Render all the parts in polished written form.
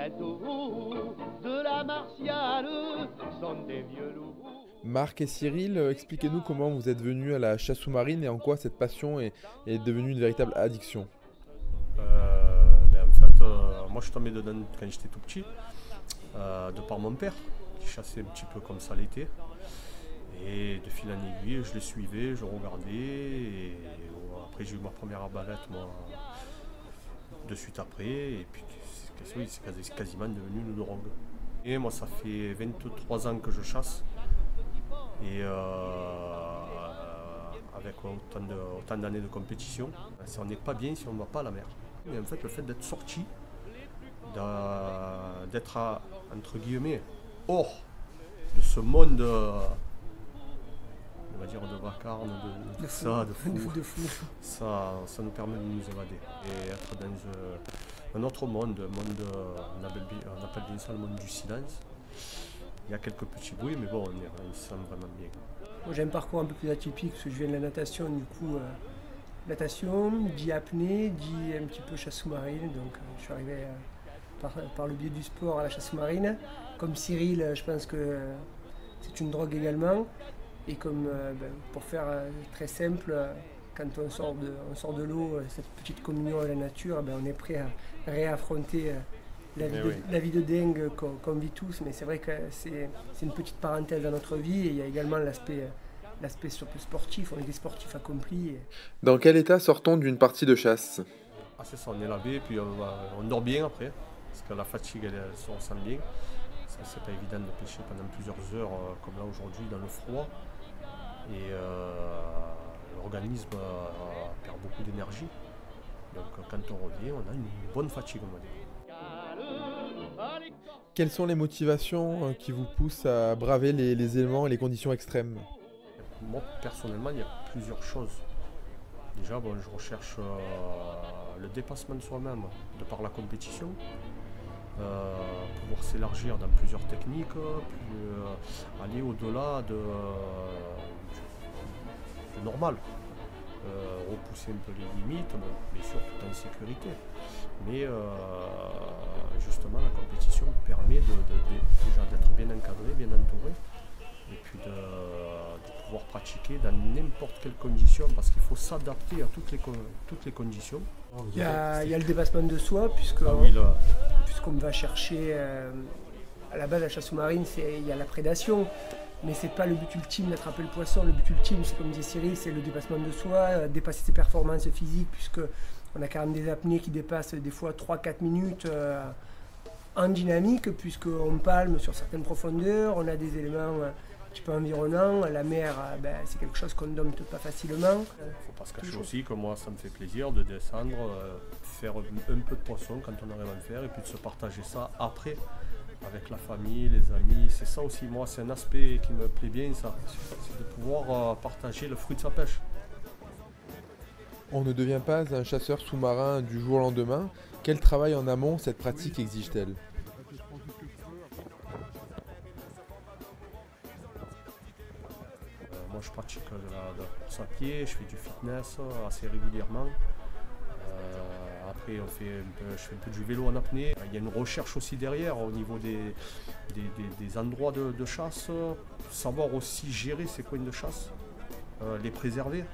bientôt de la martiale sont des vieux loups. Marc et Cyril, expliquez-nous comment vous êtes venus à la chasse sous-marine et en quoi cette passion est devenue une véritable addiction. En fait, moi je suis tombé dedans quand j'étais tout petit, de par mon père, qui chassait un petit peu comme ça l'été. Et de fil en aiguille, je les suivais, je regardais. Et après, j'ai eu ma première arbalète, moi, de suite après. Et puis, c'est quasiment devenu une drogue. Et moi, ça fait 23 ans que je chasse. Et avec autant d'années de compétition, on n'est pas bien si on ne va pas à la mer. Mais en fait, le fait d'être sorti, d'être, entre guillemets, hors de ce monde, on va dire, de vacarme, de fou, ça nous permet de nous évader et être dans un autre monde, on appelle bien ça le monde du silence. Il y a quelques petits bruits, mais bon, on se sent vraiment bien. Moi, j'ai un parcours un peu plus atypique parce que je viens de la natation, du coup, natation, dit apnée, dit un petit peu chasse sous-marine. Donc, je suis arrivé par le biais du sport à la chasse sous-marine. Comme Cyril, je pense que c'est une drogue également. Et comme pour faire très simple, quand on sort de l'eau, cette petite communion avec la nature, on est prêt à réaffronter la vie de dingue qu'on vit tous. Mais c'est vrai que c'est une petite parenthèse dans notre vie. Et il y a également l'aspect surtout sportif, on est des sportifs accomplis. Dans quel état sort-on d'une partie de chasse? C'est ça, on est lavé, puis on dort bien après, parce que la fatigue, elle se ressent bien. C'est pas évident de pêcher pendant plusieurs heures, comme là aujourd'hui, dans le froid. Et l'organisme perd beaucoup d'énergie. Donc quand on revient, on a une bonne fatigue, on va dire. Quelles sont les motivations qui vous poussent à braver les éléments et les conditions extrêmes? Moi, personnellement, il y a plusieurs choses. Déjà, je recherche le dépassement de soi-même de par la compétition. Pouvoir s'élargir dans plusieurs techniques, aller au-delà du normal, repousser un peu les limites, bien sûr tout en sécurité. Mais justement, la compétition permet déjà d'être bien encadré, bien entouré, et puis de pouvoir pratiquer dans n'importe quelle condition, parce qu'il faut s'adapter à toutes les conditions. Il y a le dépassement de soi, puisqu'on va chercher, à la base la chasse sous-marine, il y a la prédation, mais c'est pas le but ultime d'attraper le poisson. Le but ultime, c'est comme disait Cyril, c'est le dépassement de soi, dépasser ses performances physiques, puisque on a quand même des apnées qui dépassent des fois 3-4 minutes en dynamique, puisqu'on palme sur certaines profondeurs, on a des éléments un petit peu environnants, la mer, c'est quelque chose qu'on ne dompte pas facilement. Il ne faut pas se cacher aussi que moi ça me fait plaisir de descendre, faire un peu de poisson quand on arrive à le faire, et puis de se partager ça après avec la famille, les amis. C'est ça aussi, moi c'est un aspect qui me plaît bien, ça, c'est de pouvoir partager le fruit de sa pêche. On ne devient pas un chasseur sous-marin du jour au lendemain. Quel travail en amont cette pratique exige-t-elle? Moi je pratique de la course à pied, je fais du fitness assez régulièrement. Après je fais un peu du vélo en apnée. Il y a une recherche aussi derrière au niveau des endroits de chasse, savoir aussi gérer ces coins de chasse, les préserver.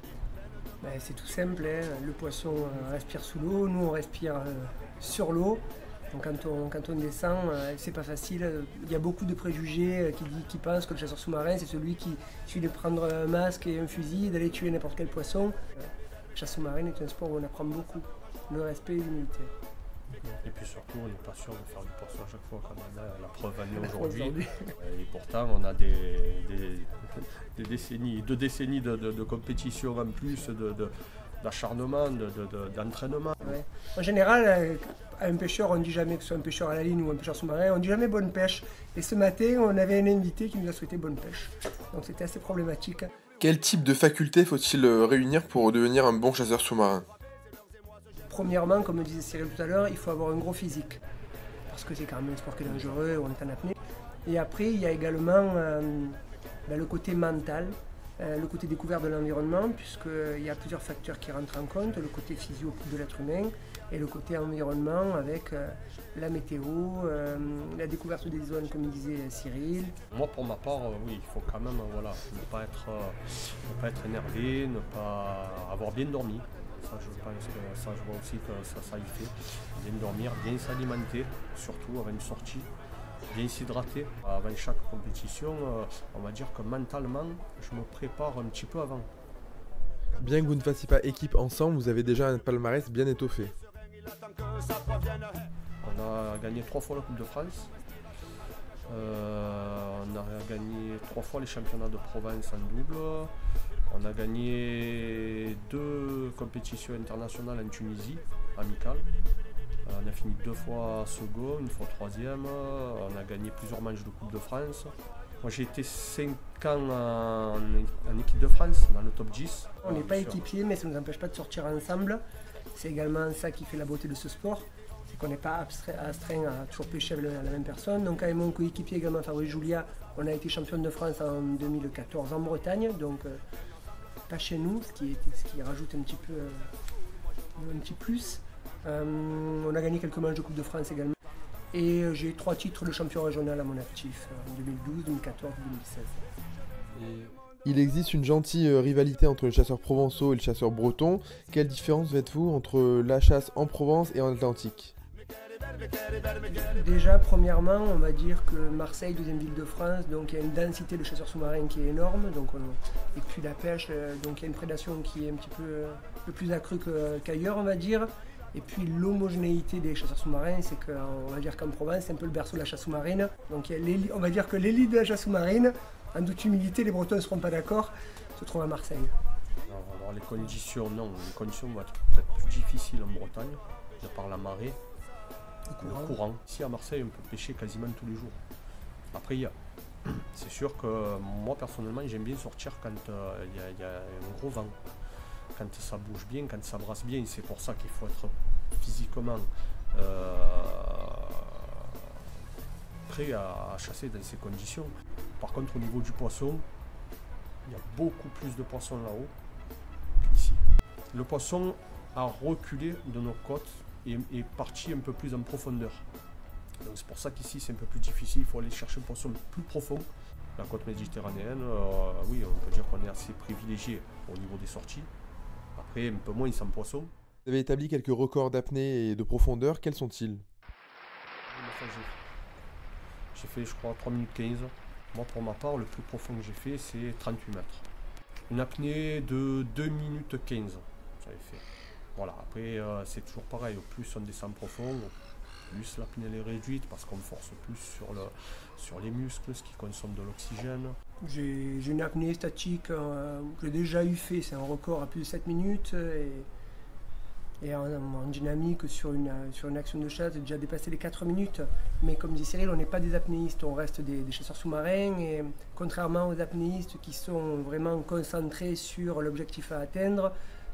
C'est tout simple, hein. Le poisson respire sous l'eau, nous on respire sur l'eau. Donc quand on descend, c'est pas facile. Il y a beaucoup de préjugés qui pensent que le chasseur sous-marin, c'est celui qui suffit de prendre un masque et un fusil, d'aller tuer n'importe quel poisson. La chasse sous-marine est un sport où on apprend beaucoup, le respect et l'humilité. Et puis surtout, on n'est pas sûr de faire du poisson à chaque fois, comme on a la preuve en est aujourd'hui. Et pourtant, on a deux décennies de compétition en plus, d'acharnement, d'entraînement. Ouais. En général, à un pêcheur, on ne dit jamais que ce soit un pêcheur à la ligne ou un pêcheur sous-marin, on ne dit jamais bonne pêche. Et ce matin, on avait un invité qui nous a souhaité bonne pêche. Donc c'était assez problématique. Quel type de facultés faut-il réunir pour devenir un bon chasseur sous-marin? Premièrement, comme disait Cyril tout à l'heure, il faut avoir un gros physique. Parce que c'est quand même un sport qui est dangereux, on est en apnée. Et après, il y a également le côté mental. le côté découvert de l'environnement, puisqu'il y a plusieurs facteurs qui rentrent en compte, le côté physio de l'être humain et le côté environnement avec la météo, la découverte des zones, comme disait Cyril. Moi, pour ma part, oui, il faut quand même ne pas être énervé, ne pas avoir bien dormi. Ça, je pense que ça, je vois aussi que ça y fait. Bien dormir, bien s'alimenter, surtout avant une sortie. Bien s'hydrater. Avant chaque compétition, on va dire que mentalement, je me prépare un petit peu avant. Bien que vous ne fassiez pas équipe ensemble, vous avez déjà un palmarès bien étoffé. On a gagné 3 fois la Coupe de France. On a gagné 3 fois les championnats de Provence en double. On a gagné 2 compétitions internationales en Tunisie, amicales. On a fini 2 fois second, une fois troisième. On a gagné plusieurs manches de Coupe de France. Moi j'ai été 5 ans en équipe de France, dans le top 10. On n'est pas équipiers, mais ça ne nous empêche pas de sortir ensemble. C'est également ça qui fait la beauté de ce sport. C'est qu'on n'est pas astreint à toujours pêcher avec la même personne. Donc avec mon coéquipier également, Fabrice Julia, on a été championne de France en 2014 en Bretagne. Donc pas chez nous, ce qui rajoute un petit peu un petit plus. On a gagné quelques matchs de Coupe de France également. Et j'ai 3 titres de champion régional à mon actif, en 2012, 2014, 2016. Il existe une gentille rivalité entre les chasseurs provençaux et les chasseurs bretons. Quelle différence faites-vous entre la chasse en Provence et en Atlantique? Déjà, premièrement, on va dire que Marseille, deuxième ville de France, donc il y a une densité de chasseurs sous-marins qui est énorme. Et puis la pêche, donc il y a une prédation qui est un petit peu plus accrue qu'ailleurs, on va dire. Et puis l'homogénéité des chasseurs sous-marins, c'est qu'on va dire qu'en Provence, c'est un peu le berceau de la chasse sous-marine. Donc on va dire que l'élite de la chasse sous-marine, en toute humilité, les Bretons ne seront pas d'accord, se trouve à Marseille. Alors les conditions, non, les conditions vont être peut-être plus difficiles en Bretagne, de par la marée, le courant. Ici à Marseille, on peut pêcher quasiment tous les jours. Après, c'est sûr que moi personnellement, j'aime bien sortir quand il y a un gros vent. Quand ça bouge bien, quand ça brasse bien, c'est pour ça qu'il faut être physiquement prêt à chasser dans ces conditions. Par contre, au niveau du poisson, il y a beaucoup plus de poissons là-haut qu'ici. Le poisson a reculé de nos côtes et est parti un peu plus en profondeur. Donc c'est pour ça qu'ici c'est un peu plus difficile, il faut aller chercher un poisson plus profond. La côte méditerranéenne, oui, on peut dire qu'on est assez privilégié au niveau des sorties. Après, un peu moins sans poisson. Vous avez établi quelques records d'apnée et de profondeur, quels sont-ils? J'ai fait, je crois, 3 minutes 15. Moi, pour ma part, le plus profond que j'ai fait, c'est 38 mètres. Une apnée de 2 minutes 15, j'avais fait. Voilà, après, c'est toujours pareil. Au plus on descend profond, plus l'apnée est réduite parce qu'on force plus sur les muscles, ce qui consomme de l'oxygène. J'ai une apnée statique que j'ai déjà eu fait, c'est un record à plus de 7 minutes. Et en dynamique sur une action de chasse, j'ai déjà dépassé les 4 minutes. Mais comme dit Cyril, on n'est pas des apnéistes, on reste des chasseurs sous-marins. Et contrairement aux apnéistes qui sont vraiment concentrés sur l'objectif à atteindre,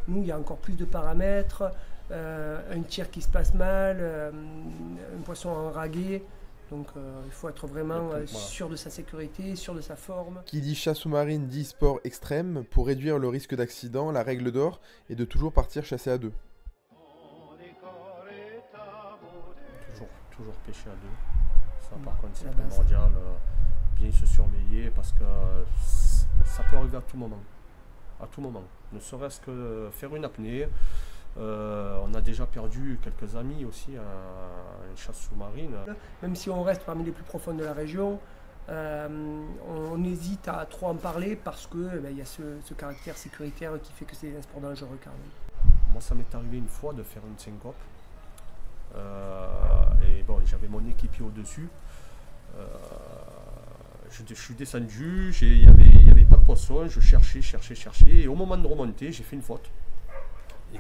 nous, il y a encore plus de paramètres. Un tir qui se passe mal, un poisson enragué. Donc il faut être vraiment sûr de sa sécurité, sûr de sa forme. Qui dit chasse sous-marine dit sport extrême. Pour réduire le risque d'accident, la règle d'or est de toujours partir chasser à 2. Toujours pêcher à 2. Ça par contre c'est primordial. Bien se surveiller parce que ça peut arriver à tout moment. À tout moment. Ne serait-ce que faire une apnée. On a déjà perdu quelques amis aussi en chasse sous-marine. Même si on reste parmi les plus profonds de la région, on hésite à trop en parler parce que y a ce caractère sécuritaire qui fait que c'est un sport dangereux quand même. Moi ça m'est arrivé une fois de faire une syncope. Et bon, j'avais mon équipier au-dessus. Je suis descendu, il n'y avait pas de poisson, je cherchais, et au moment de remonter, j'ai fait une faute. Et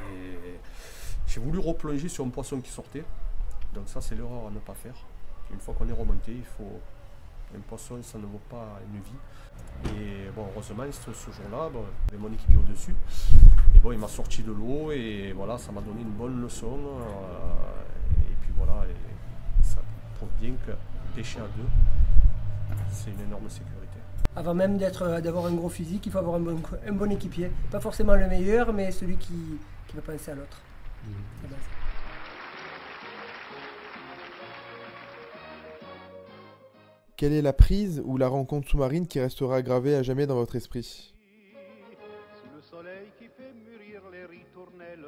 j'ai voulu replonger sur un poisson qui sortait. Donc ça, c'est l'erreur à ne pas faire. Une fois qu'on est remonté, un poisson, ça ne vaut pas une vie. Et bon, heureusement, ce jour-là, j'avais mon équipier au-dessus. Et bon, il m'a sorti de l'eau et voilà, ça m'a donné une bonne leçon. Et puis voilà, et ça prouve bien que pêcher à 2, c'est une énorme sécurité. Avant même d'avoir un gros physique, il faut avoir un bon équipier. Pas forcément le meilleur, mais celui qui va penser à l'autre. C'est la base. Quelle est la prise ou la rencontre sous-marine qui restera gravée à jamais dans votre esprit? Sous le soleil qui fait mûrir les ritournelles,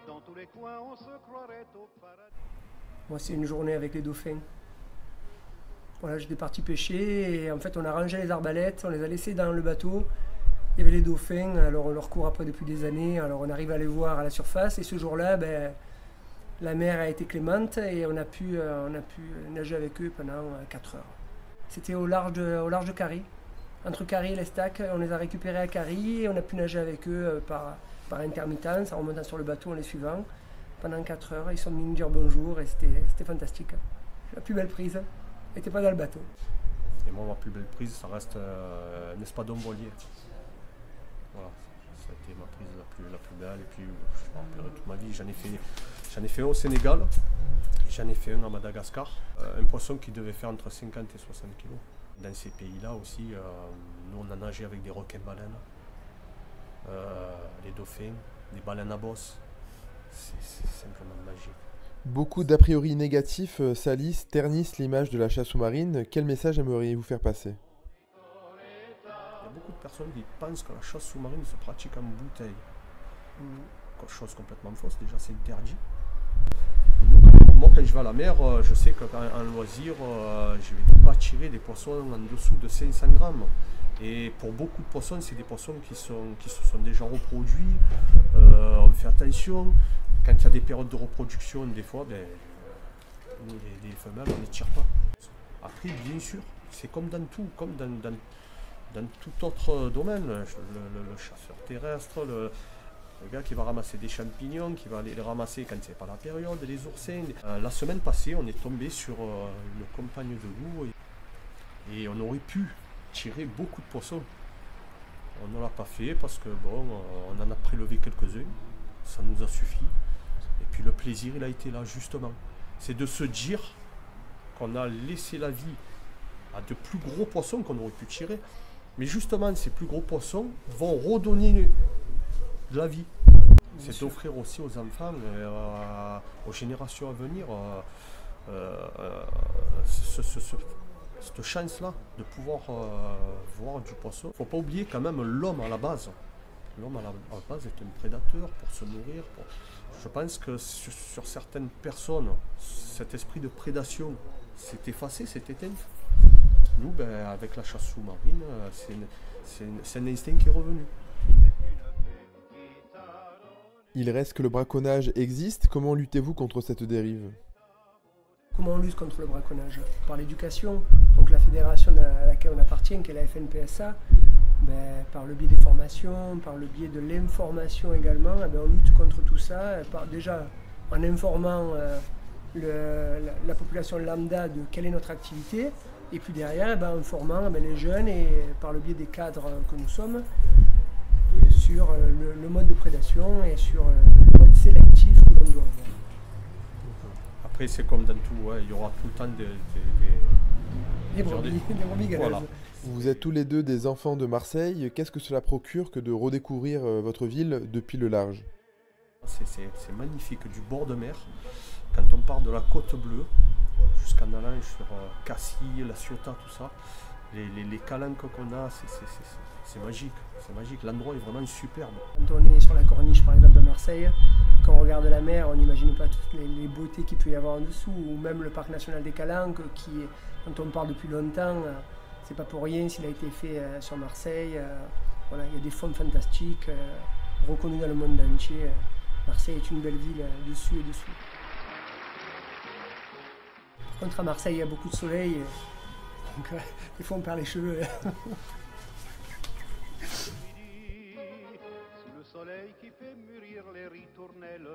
dans tous les coins on se croirait au paradis. Moi, c'est une journée avec les dauphins. Voilà, j'étais parti pêcher et en fait, on a rangé les arbalètes, on les a laissés dans le bateau. Il y avait les dauphins, alors on leur court après depuis des années, alors on arrive à les voir à la surface et ce jour-là, la mer a été clémente et on a pu nager avec eux pendant 4 heures. C'était au large de Carry. Entre Carry et l'Estac, on les a récupérés à Carry et on a pu nager avec eux par intermittence, en remontant sur le bateau en les suivant. Pendant 4 heures, ils sont venus nous dire bonjour et c'était fantastique. La plus belle prise n'était pas dans le bateau. Et moi, ma plus belle prise, ça reste un espadon voilier. Voilà, ça a été ma prise la plus belle et puis je me rappellerai toute ma vie. J'en ai fait un au Sénégal, j'en ai fait un à Madagascar. Un poisson qui devait faire entre 50 et 60 kg. Dans ces pays-là aussi, nous on a nagé avec des requins-baleines, les dauphins, des baleines à bosse. C'est simplement magique. Beaucoup d'a priori négatifs salissent, ternissent l'image de la chasse sous-marine. Quel message aimeriez-vous faire passer? Il y a beaucoup de personnes qui pensent que la chasse sous-marine se pratique en bouteille. Chose complètement fausse, déjà c'est interdit. Moi quand je vais à la mer, je sais qu'en loisir, je ne vais pas tirer des poissons en dessous de 500 grammes. Et pour beaucoup de poissons, c'est des poissons qui se sont déjà reproduits. On fait attention. Quand il y a des périodes de reproduction, des fois, nous, les femelles, on ne les tire pas. Après, bien sûr, c'est comme dans tout, comme dans tout autre domaine. Le chasseur terrestre, le gars qui va ramasser des champignons, qui va aller les ramasser quand c'est pas la période, les oursins. La semaine passée, on est tombé sur une compagne de loup et on aurait pu tirer beaucoup de poissons. On ne l'a pas fait parce que bon, on en a prélevé quelques-uns, ça nous a suffi. Et puis le plaisir, il a été là justement. C'est de se dire qu'on a laissé la vie à de plus gros poissons qu'on aurait pu tirer. Mais justement, ces plus gros poissons vont redonner de la vie. C'est d'offrir aussi aux enfants, aux générations à venir, cette chance-là de pouvoir voir du poisson. Il ne faut pas oublier quand même l'homme à la base. L'homme à la base est un prédateur pour se nourrir. Je pense que sur certaines personnes, cet esprit de prédation s'est effacé, s'est éteint. Nous, avec la chasse sous-marine, c'est un instinct qui est revenu. Il reste que le braconnage existe. Comment luttez-vous contre cette dérive? Comment on lutte contre le braconnage? Par l'éducation. Donc la fédération à laquelle on appartient, qui est la FNPSA, par le biais des formations, par le biais de l'information également, on lutte contre tout ça. Déjà en informant la population lambda de quelle est notre activité, et puis derrière en formant les jeunes et par le biais des cadres que nous sommes sur le mode de prédation et sur le mode sélectif que l'on doit avoir. Après, c'est comme dans tout, il y aura tout le temps des brebis galeuses. Voilà. Vous êtes tous les deux des enfants de Marseille. Qu'est-ce que cela procure que de redécouvrir votre ville depuis le large? C'est magnifique, du bord de mer. Quand on part de la Côte Bleue jusqu'en allant sur Cassis, La Ciotat, tout ça, les calanques qu'on a, c'est magique. C'est magique. L'endroit est vraiment superbe. Quand on est sur la corniche, par exemple, à Marseille, quand on regarde la mer, on n'imagine pas toutes les beautés qu'il peut y avoir en dessous, ou même le parc national des Calanques, dont on parle depuis longtemps. C'est pas pour rien s'il a été fait sur Marseille. Voilà, il y a des fonds fantastiques, reconnus dans le monde entier. Marseille est une belle ville dessus et dessous. Par contre, à Marseille, il y a beaucoup de soleil, donc des fois on perd les cheveux. Sous le soleil qui fait mûrir les ritournelles,